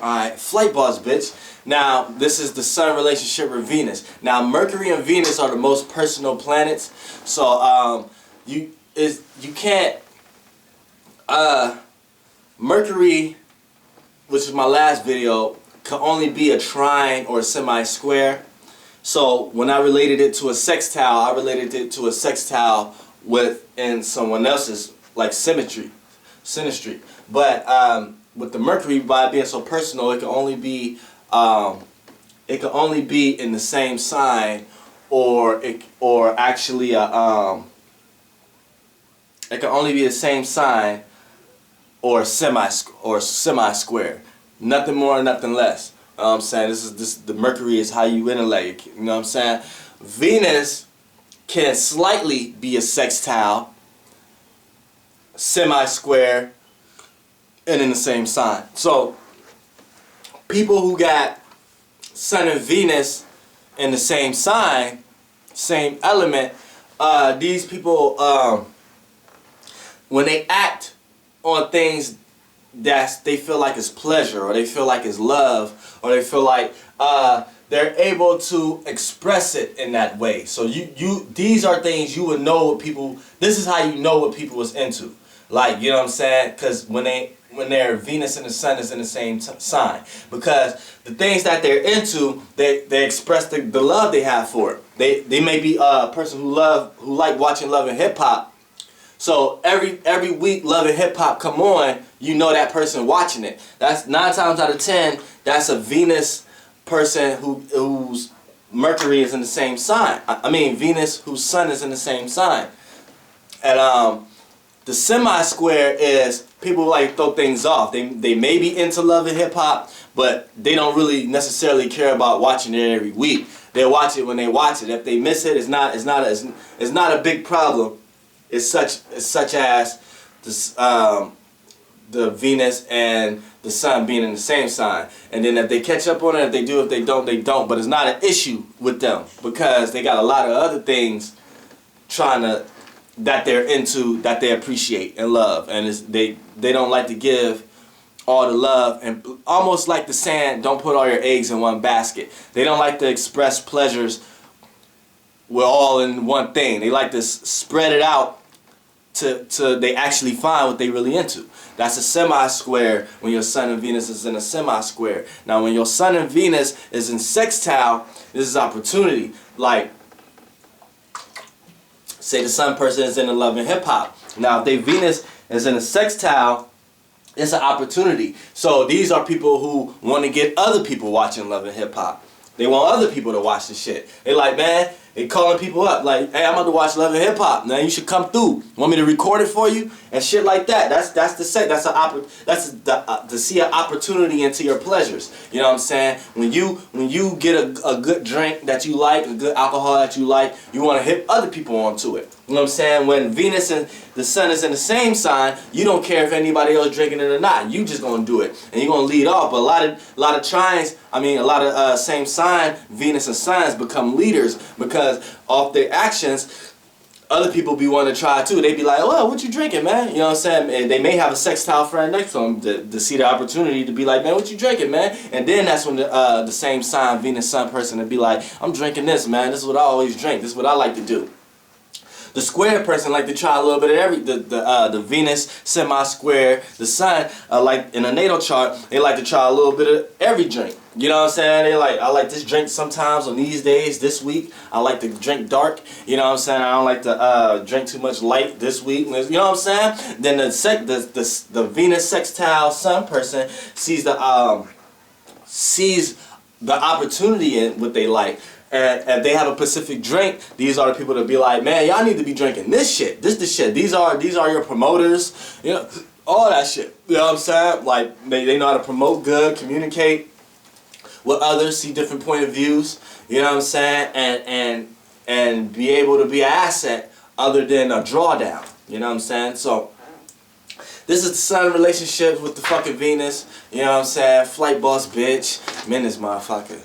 Alright, flight boss, bitch. Now, this is the sun relationship with Venus. Now, Mercury and Venus are the most personal planets. So, you can't, Mercury, which is my last video, can only be a trine or a semi-square. So, when I related it to a sextile, I related it to a sextile within someone else's, like, synastry. But, with the Mercury, by being so personal, it can only be in the same sign, or actually it can only be the same sign or semi-square. Nothing more, nothing less. You know what I'm saying? The Mercury is how you intellect. You know what I'm saying? Venus can slightly be a sextile, semi-square, and in the same sign. So people who got Sun and Venus in the same sign, same element, these people, when they act on things that they feel like is pleasure, or they feel like is love, or they feel like they're able to express it in that way. So these are things you would know what people. This is how you know what people was into. Like, you know what I'm saying? Because when their Venus and the Sun is in the same sign, because the things that they're into, they express the love they have for it. They may be a person who like watching Love and Hip Hop. So every week Love and Hip Hop come on, you know that person watching it. That's 9 times out of 10. That's a Venus person whose Mercury is in the same sign. I mean Venus whose Sun is in the same sign. And the semi-square is people who like throw things off. They may be into Love and Hip Hop, but they don't really necessarily care about watching it every week. They watch it when they watch it. If they miss it, it's not a big problem. It's such as the Venus and the Sun being in the same sign. And then if they catch up on it, if they do, if they don't, they don't. But it's not an issue with them because they got a lot of other things that they're into, that they appreciate and love, and they don't like to give all the love, and almost like the saying, don't put all your eggs in one basket. They don't like to express pleasures with all in one thing. They like to spread it out to they actually find what they really into. That's a semi-square when your Sun and Venus is in a semi-square. Now when your Sun and Venus is in sextile, this is opportunity. Like, say the Sun person is in the Love and Hip Hop. Now if their Venus is in a sextile, it's an opportunity. So these are people who want to get other people watching Love and Hip Hop. They want other people to watch the shit. They like, man, they calling people up like, hey, I'm about to watch Love and Hip Hop. Now you should come through. Want me to record it for you and shit like that. That's to see an opportunity into your pleasures. You know what I'm saying? When you get a good drink that you like, a good alcohol that you like, you want to hit other people onto it. You know what I'm saying? When Venus and the Sun is in the same sign, you don't care if anybody else drinking it or not. You just gonna do it, and you're gonna lead off. But a lot of trines, a lot of same sign Venus and Suns become leaders because off their actions, other people be wanting to try too. They be like, "Oh, what you drinking, man?" You know what I'm saying? And they may have a sextile friend next to them to see the opportunity to be like, "Man, what you drinking, man?" And then that's when the same sign Venus Sun person would be like, "I'm drinking this, man. This is what I always drink. This is what I like to do." The square person like to try a little bit of the Venus semi-square, the Sun, like in a natal chart, they like to try a little bit of every drink. You know what I'm saying? They like, I like this drink sometimes on these days, this week. I like to drink dark. You know what I'm saying? I don't like to drink too much light this week. You know what I'm saying? Then the Venus sextile Sun person sees the opportunity in what they like. And if they have a specific drink, these are the people that be like, man, y'all need to be drinking this shit. This the shit. These are your promoters. You know, all that shit. You know what I'm saying? Like, they know how to promote good, communicate with others, see different point of views. You know what I'm saying? And be able to be an asset other than a drawdown. You know what I'm saying? So this is the Sun relationship with the fucking Venus. You know what I'm saying? Flight boss bitch. Man, this motherfucker.